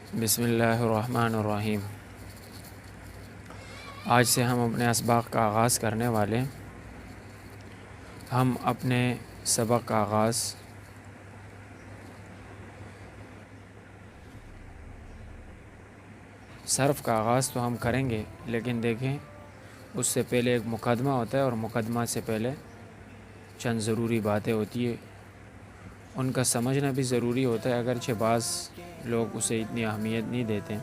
بسم اللہ الرحمن الرحیم۔ آج سے ہم اپنے اسباق کا آغاز کرنے والے ہیں۔ ہم اپنے سبق کا آغاز صرف کا آغاز تو ہم کریں گے، لیکن دیکھیں اس سے پہلے ایک مقدمہ ہوتا ہے، اور مقدمہ سے پہلے چند ضروری باتیں ہوتی ہیں، ان کا سمجھنا بھی ضروری ہوتا ہے، اگرچہ بعض لوگ اسے اتنی اہمیت نہیں دیتے،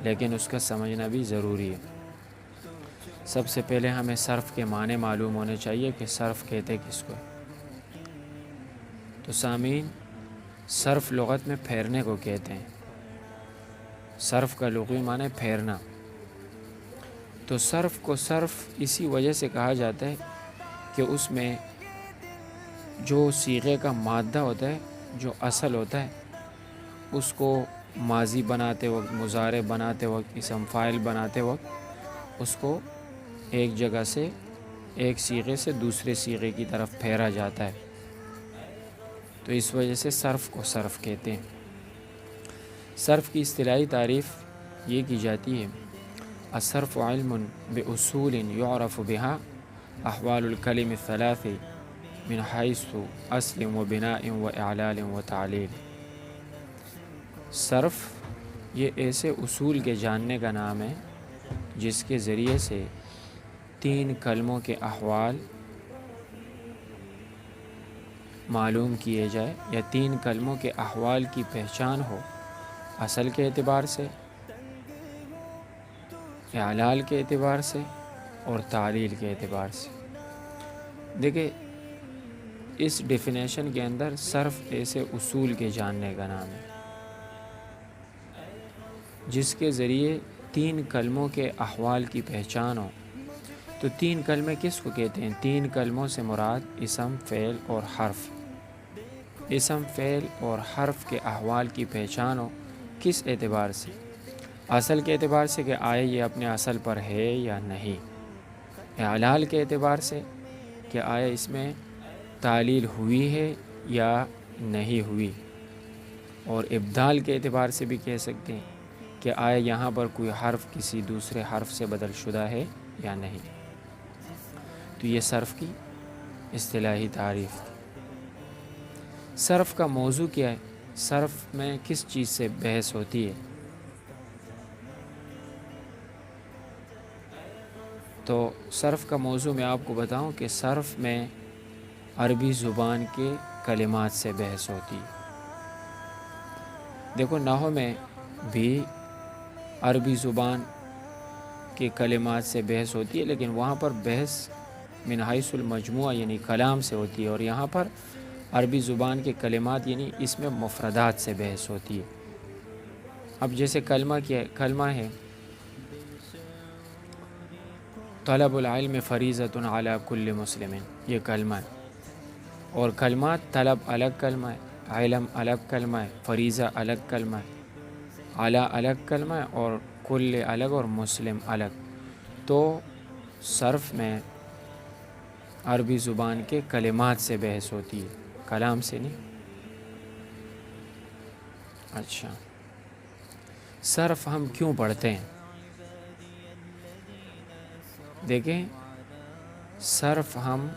لیکن اس کا سمجھنا بھی ضروری ہے۔ سب سے پہلے ہمیں صرف کے معنی معلوم ہونے چاہیے کہ صرف کہتے کس کو۔ تو سامعین، صرف لغت میں پھیرنے کو کہتے ہیں۔ صرف کا لغوی معنی پھیرنا۔ تو صرف کو صرف اسی وجہ سے کہا جاتا ہے کہ اس میں جو صیغے کا مادہ ہوتا ہے، جو اصل ہوتا ہے، اس کو ماضی بناتے وقت، مضارع بناتے وقت، اسم فاعل بناتے وقت اس کو ایک جگہ سے، ایک صیغے سے دوسرے صیغے کی طرف پھیرا جاتا ہے، تو اس وجہ سے صرف کو صرف کہتے ہیں۔ صرف کی اصطلاحی تعریف یہ کی جاتی ہے: الصرف علم بأصول يعرف بها احوال الکلم الثلاث من حیث اصل و بناء و اعلال و تعلیل۔ صرف یہ ایسے اصول کے جاننے کا نام ہے جس کے ذریعے سے تین کلموں کے احوال معلوم کیے جائے، یا تین کلموں کے احوال کی پہچان ہو، اصل کے اعتبار سے، اعلال کے اعتبار سے، اور تعلیل کے اعتبار سے۔ دیکھیں، اس ڈیفینیشن کے اندر صرف ایسے اصول کے جاننے کا نام ہے جس کے ذریعے تین کلموں کے احوال کی پہچان ہو۔ تو تین کلمے کس کو کہتے ہیں؟ تین کلموں سے مراد اسم، فعل اور حرف۔ اسم، فعل اور حرف کے احوال کی پہچان ہو، کس اعتبار سے؟ اصل کے اعتبار سے کہ آئے یہ اپنے اصل پر ہے یا نہیں، اعلال کے اعتبار سے کہ آئے اس میں تعلیل ہوئی ہے یا نہیں ہوئی، اور ابدال کے اعتبار سے بھی کہہ سکتے ہیں کہ آئے یہاں پر کوئی حرف کسی دوسرے حرف سے بدل شدہ ہے یا نہیں۔ تو یہ صرف کی اصطلاحی تعریف تھی۔ صرف کا موضوع کیا ہے؟ صرف میں کس چیز سے بحث ہوتی ہے؟ تو صرف کا موضوع میں آپ کو بتاؤں کہ صرف میں عربی زبان کے کلمات سے بحث ہوتی ہے۔ دیکھو، نحو میں بھی عربی زبان کے کلمات سے بحث ہوتی ہے، لیکن وہاں پر بحث من حیث المجموعہ یعنی کلام سے ہوتی ہے، اور یہاں پر عربی زبان کے کلمات یعنی اس میں مفردات سے بحث ہوتی ہے۔ اب جیسے کلمہ کیا کلمہ ہے: طلب العلم فریضۃ علی کل مسلم، یہ کلمہ ہے۔ اور کلمات، طلب الگ کلمہ ہے، علم الگ کلمہ ہے، فریضہ الگ کلمہ ہے، علی الگ کلمہ ہے، اور کل الگ، اور مسلم الگ۔ تو صرف میں عربی زبان کے کلمات سے بحث ہوتی ہے، کلام سے نہیں۔ اچھا، صرف ہم کیوں پڑھتے ہیں؟ دیکھیں، صرف ہم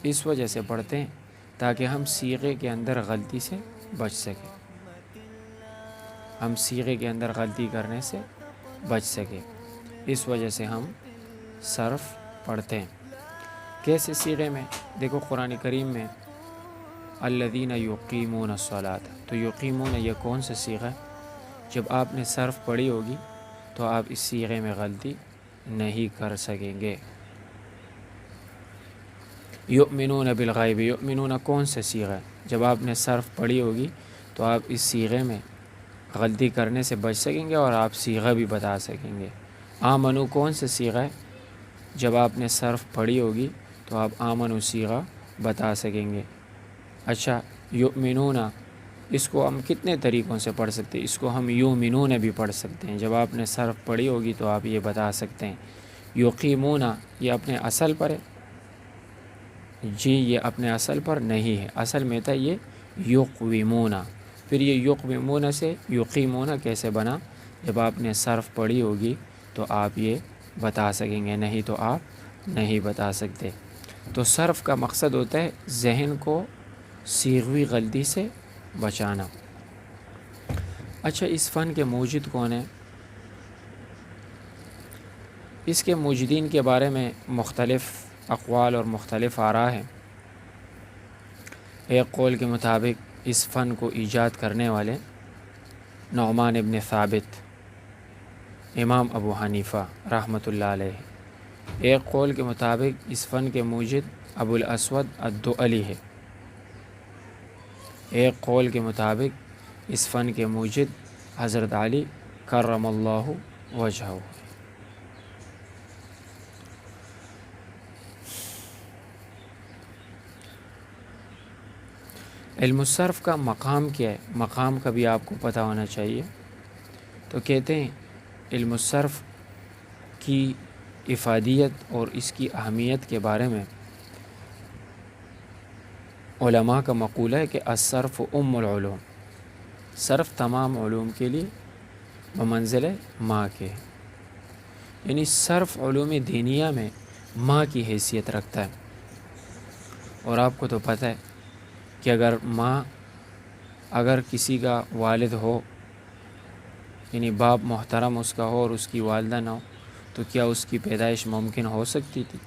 اس وجہ سے پڑھتے ہیں تاکہ ہم صیغے کے اندر غلطی سے بچ سکیں، ہم صیغے کے اندر غلطی کرنے سے بچ سکیں، اس وجہ سے ہم صرف پڑھتے ہیں۔ کیسے صیغے میں؟ دیکھو، قرآن کریم میں الذین یقیمون الصلاۃ، تو یقیمون یہ کون سا صیغہ ہے؟ جب آپ نے صرف پڑھی ہوگی تو آپ اس صیغے میں غلطی نہیں کر سکیں گے۔ یؤمنون بالغیب، یؤمنون کون سے صیغہ ہے؟ جب آپ نے صرف پڑھی ہوگی تو آپ اس صیغے میں غلطی کرنے سے بچ سکیں گے، اور آپ صیغہ بھی بتا سکیں گے۔ آمنو کون سے صیغہ ہے؟ جب آپ نے صرف پڑھی ہوگی تو آپ آمنو صیغہ بتا سکیں گے۔ اچھا، یؤمنون، اس کو ہم کتنے طریقوں سے پڑھ سکتے ہیں؟ اس کو ہم یؤمنون بھی پڑھ سکتے ہیں، جب آپ نے صرف پڑھی ہوگی تو آپ یہ بتا سکتے ہیں۔ یقیمون، یہ اپنے اصل پر ہے؟ جی، یہ اپنے اصل پر نہیں ہے، اصل میں تھا یہ یقویمون، پھر یہ یقومون سے یقیمون کیسے بنا؟ جب آپ نے صرف پڑھی ہوگی تو آپ یہ بتا سکیں گے، نہیں تو آپ نہیں بتا سکتے۔ تو صرف کا مقصد ہوتا ہے ذہن کو صیغوی غلطی سے بچانا۔ اچھا، اس فن کے موجد کون ہیں؟ اس کے موجدین کے بارے میں مختلف اقوال اور مختلف آراء ہیں۔ ایک قول کے مطابق اس فن کو ایجاد کرنے والے نعمان ابن ثابت، امام ابو حنیفہ رحمۃ اللہ علیہ۔ ایک قول کے مطابق اس فن کے موجد ابو الاسود الدؤلی ہے۔ ایک قول کے مطابق اس فن کے موجد حضرت علی کرم اللہ وجہہ۔ علم الصرف کا مقام کیا ہے؟ مقام کا بھی آپ کو پتہ ہونا چاہیے۔ تو کہتے ہیں علم الصرف کی افادیت اور اس کی اہمیت کے بارے میں علماء کا مقولہ ہے کہ الصرف ام العلوم، صرف تمام علوم کے لیے بمنزل ماں کے ہے، یعنی صرف علوم دینیہ میں ماں کی حیثیت رکھتا ہے۔ اور آپ کو تو پتہ ہے کہ اگر کسی کا والد ہو، یعنی باپ محترم اس کا ہو اور اس کی والدہ نہ ہو، تو کیا اس کی پیدائش ممکن ہو سکتی تھی؟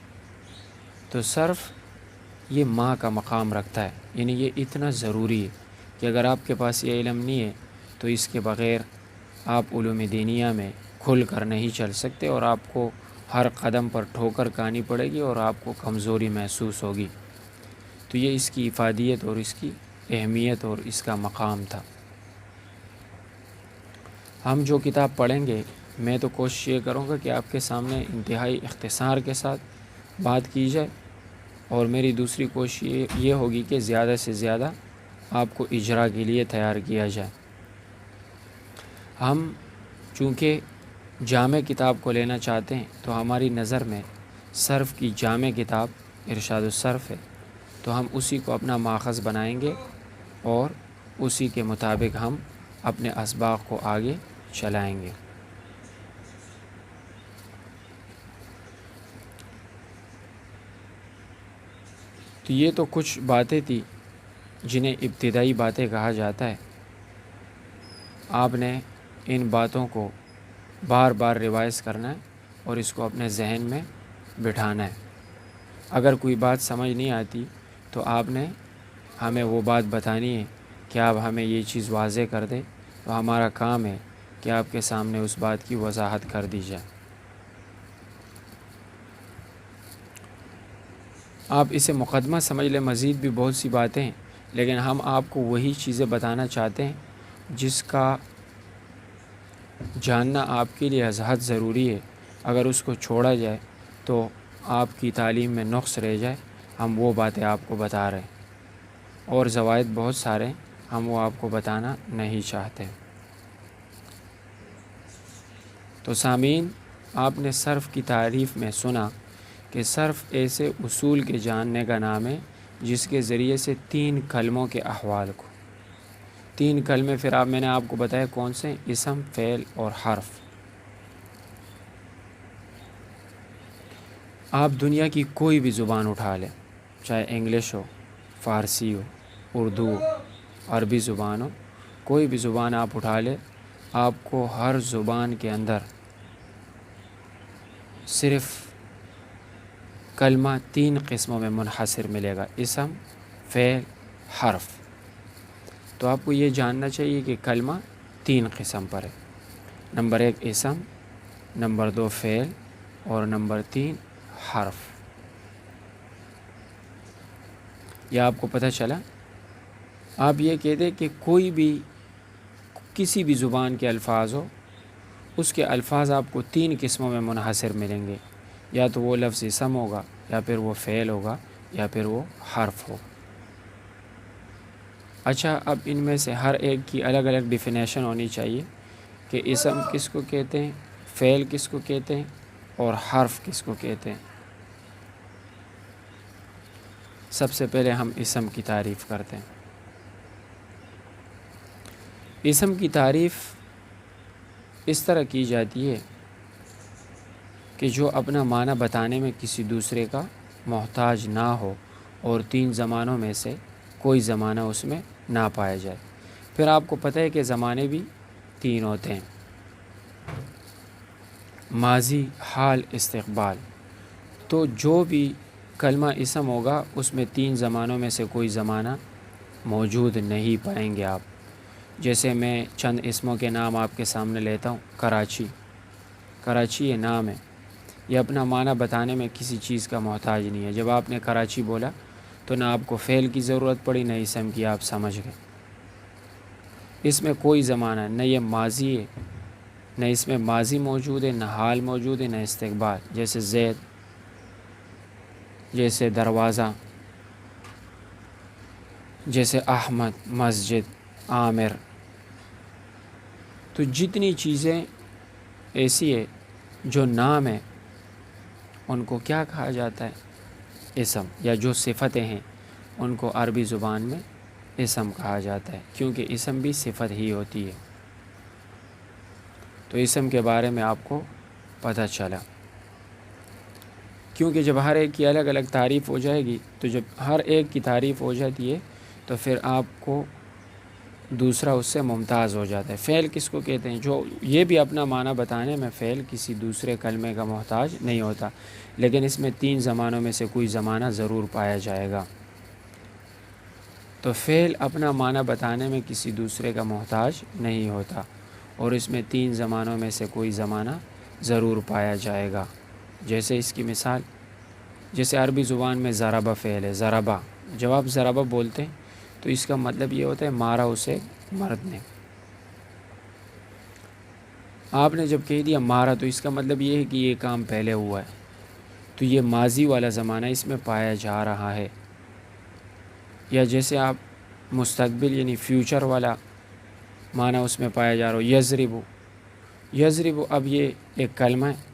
تو صرف یہ ماں کا مقام رکھتا ہے، یعنی یہ اتنا ضروری ہے کہ اگر آپ کے پاس یہ علم نہیں ہے تو اس کے بغیر آپ علوم دینیہ میں کھل کر نہیں چل سکتے، اور آپ کو ہر قدم پر ٹھوکر کھانی پڑے گی اور آپ کو کمزوری محسوس ہوگی۔ تو یہ اس کی افادیت اور اس کی اہمیت اور اس کا مقام تھا۔ ہم جو کتاب پڑھیں گے، میں تو کوشش یہ کروں گا کہ آپ کے سامنے انتہائی اختصار کے ساتھ بات کی جائے، اور میری دوسری کوشش یہ ہوگی کہ زیادہ سے زیادہ آپ کو اجرا کے لیے تیار کیا جائے۔ ہم چونکہ جامع کتاب کو لینا چاہتے ہیں تو ہماری نظر میں صرف کی جامع کتاب ارشاد الصرف ہے، تو ہم اسی کو اپنا ماخذ بنائیں گے اور اسی کے مطابق ہم اپنے اسباق کو آگے چلائیں گے۔ تو یہ تو کچھ باتیں تھی جنہیں ابتدائی باتیں کہا جاتا ہے۔ آپ نے ان باتوں کو بار بار ریوائز کرنا ہے اور اس کو اپنے ذہن میں بٹھانا ہے۔ اگر کوئی بات سمجھ نہیں آتی تو آپ نے ہمیں وہ بات بتانی ہے کہ آپ ہمیں یہ چیز واضح کر دیں، تو ہمارا کام ہے کہ آپ کے سامنے اس بات کی وضاحت کر دی جائے۔ آپ اسے مقدمہ سمجھ لیں، مزید بھی بہت سی باتیں ہیں، لیکن ہم آپ کو وہی چیزیں بتانا چاہتے ہیں جس کا جاننا آپ کے لیے ازحد ضروری ہے۔ اگر اس کو چھوڑا جائے تو آپ کی تعلیم میں نقص رہ جائے۔ ہم وہ باتیں آپ کو بتا رہے ہیں، اور زوائد بہت سارے ہیں، ہم وہ آپ کو بتانا نہیں چاہتے۔ تو سامعین، آپ نے صرف کی تعریف میں سنا کہ صرف ایسے اصول کے جاننے کا نام ہے جس کے ذریعے سے 3 کلموں کے احوال کو، 3 کلمے پھر میں نے آپ کو بتایا کون سے؟ اسم، فعل اور حرف۔ آپ دنیا کی کوئی بھی زبان اٹھا لیں، چاہے انگلش ہو، فارسی ہو، اردو ہو، عربی زبان ہو، کوئی بھی زبان آپ اٹھا لیں، آپ کو ہر زبان کے اندر صرف کلمہ 3 قسموں میں منحصر ملے گا: اسم، فعل، حرف۔ تو آپ کو یہ جاننا چاہیے کہ کلمہ 3 قسم پر ہے: نمبر 1 اسم، نمبر 2 فعل، اور نمبر 3 حرف۔ یہ آپ کو پتہ چلا؟ آپ یہ کہہ دیں کہ کوئی بھی کسی بھی زبان کے الفاظ ہو، اس کے الفاظ آپ کو 3 قسموں میں منحصر ملیں گے: یا تو وہ لفظ اسم ہوگا، یا پھر وہ فعل ہوگا، یا پھر وہ حرف ہو۔ اچھا، اب ان میں سے ہر ایک کی الگ الگ ڈیفینیشن ہونی چاہیے کہ اسم کس کو کہتے ہیں، فعل کس کو کہتے ہیں، اور حرف کس کو کہتے ہیں۔ سب سے پہلے ہم اسم کی تعریف کرتے ہیں۔ اسم کی تعریف اس طرح کی جاتی ہے کہ جو اپنا معنی بتانے میں کسی دوسرے کا محتاج نہ ہو اور 3 زمانوں میں سے کوئی زمانہ اس میں نہ پایا جائے۔ پھر آپ کو پتہ ہے کہ زمانے بھی 3 ہوتے ہیں، ماضی، حال، استقبال۔ تو جو بھی کلمہ اسم ہوگا اس میں 3 زمانوں میں سے کوئی زمانہ موجود نہیں پائیں گے آپ۔ جیسے میں چند اسموں کے نام آپ کے سامنے لیتا ہوں۔ کراچی، کراچی یہ نام ہے، یہ اپنا معنی بتانے میں کسی چیز کا محتاج نہیں ہے۔ جب آپ نے کراچی بولا تو نہ آپ کو فعل کی ضرورت پڑی نہ اسم کی، آپ سمجھ گئے۔ اس میں کوئی زمانہ نہ یہ ماضی ہے، نہ اس میں ماضی موجود ہے، نہ حال موجود ہے، نہ استقبال۔ جیسے زید، جیسے دروازہ، جیسے احمد، مسجد، عامر۔ تو جتنی چیزیں ایسی ہے جو نام ہے ان کو کیا کہا جاتا ہے؟ اسم، یا جو صفتیں ہیں ان کو عربی زبان میں اسم کہا جاتا ہے، کیونکہ اسم بھی صفت ہی ہوتی ہے۔ تو اسم کے بارے میں آپ کو پتہ چلا، کیونکہ جب ہر ایک کی الگ الگ تعریف ہو جائے گی تو جب ہر ایک کی تعریف ہو جاتی ہے تو پھر آپ کو دوسرا اس سے ممتاز ہو جاتا ہے۔ فعل کس کو کہتے ہیں؟ جو یہ بھی اپنا معنی بتانے میں فعل کسی دوسرے کلمے کا محتاج نہیں ہوتا، لیکن اس میں 3 زمانوں میں سے کوئی زمانہ ضرور پایا جائے گا۔ تو فعل اپنا معنی بتانے میں کسی دوسرے کا محتاج نہیں ہوتا اور اس میں 3 زمانوں میں سے کوئی زمانہ ضرور پایا جائے گا۔ جیسے اس کی مثال، جیسے عربی زبان میں ضربہ فعل ہے، ضربہ۔ جب آپ ضربہ بولتے ہیں تو اس کا مطلب یہ ہوتا ہے مارا اسے مرد نے۔ آپ نے جب کہہ دیا مارا تو اس کا مطلب یہ ہے کہ یہ کام پہلے ہوا ہے، تو یہ ماضی والا زمانہ اس میں پایا جا رہا ہے۔ یا جیسے آپ مستقبل یعنی فیوچر والا معنی اس میں پایا جا رہا ہو، یضرب، یضرب، اب یہ ایک کلمہ ہے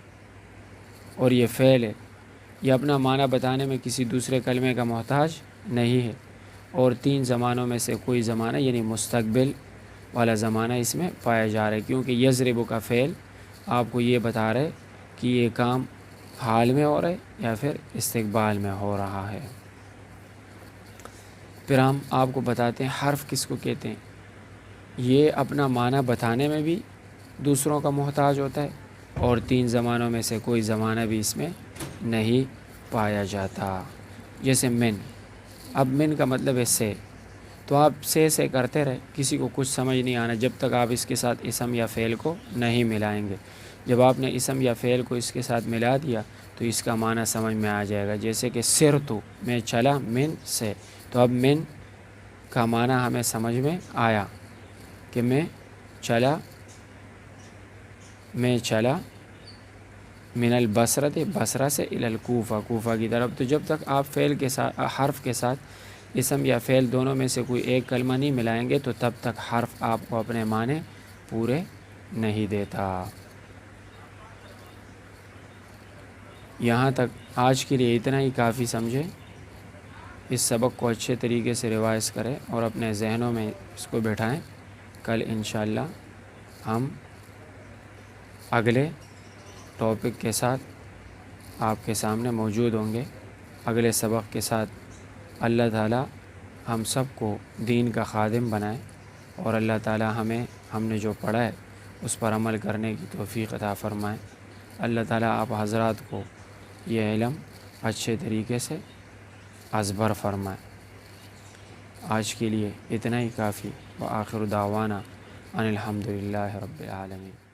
اور یہ فعل ہے، یہ اپنا معنی بتانے میں کسی دوسرے کلمے کا محتاج نہیں ہے اور 3 زمانوں میں سے کوئی زمانہ یعنی مستقبل والا زمانہ اس میں پایا جا رہا ہے، کیونکہ یضرب کا فعل آپ کو یہ بتا رہے کہ یہ کام حال میں ہو رہا ہے یا پھر استقبال میں ہو رہا ہے۔ پھر ہم آپ کو بتاتے ہیں حرف کس کو کہتے ہیں۔ یہ اپنا معنی بتانے میں بھی دوسروں کا محتاج ہوتا ہے اور 3 زمانوں میں سے کوئی زمانہ بھی اس میں نہیں پایا جاتا۔ جیسے من، اب من کا مطلب ہے سے، تو آپ سے کرتے رہے، کسی کو کچھ سمجھ نہیں آنا جب تک آپ اس کے ساتھ اسم یا فعل کو نہیں ملائیں گے۔ جب آپ نے اسم یا فعل کو اس کے ساتھ ملا دیا تو اس کا معنی سمجھ میں آ جائے گا۔ جیسے کہ سرتو، میں چلا من سے، تو اب من کا معنی ہمیں سمجھ میں آیا کہ میں چلا من البصرۃ، بصرہ سے الی الکوفہ، کوفہ کی طرف۔ تو جب تک آپ فعل کے ساتھ، حرف کے ساتھ اسم یا فعل دونوں میں سے کوئی ایک کلمہ نہیں ملائیں گے تو تب تک حرف آپ کو اپنے معنی پورے نہیں دیتا۔ یہاں تک آج کے لیے اتنا ہی کافی سمجھیں۔ اس سبق کو اچھے طریقے سے ریوائز کریں اور اپنے ذہنوں میں اس کو بٹھائیں۔ کل انشاءاللہ ہم اگلے ٹاپک کے ساتھ آپ کے سامنے موجود ہوں گے، اگلے سبق کے ساتھ۔ اللہ تعالی ہم سب کو دین کا خادم بنائے اور اللہ تعالی ہم نے جو پڑھا ہے اس پر عمل کرنے کی توفیق عطا فرمائے۔ اللہ تعالی آپ حضرات کو یہ علم اچھے طریقے سے ازبر فرمائے۔ آج کے لیے اتنا ہی کافی۔ وآخر دعوانا ان الحمدللہ رب العالمین۔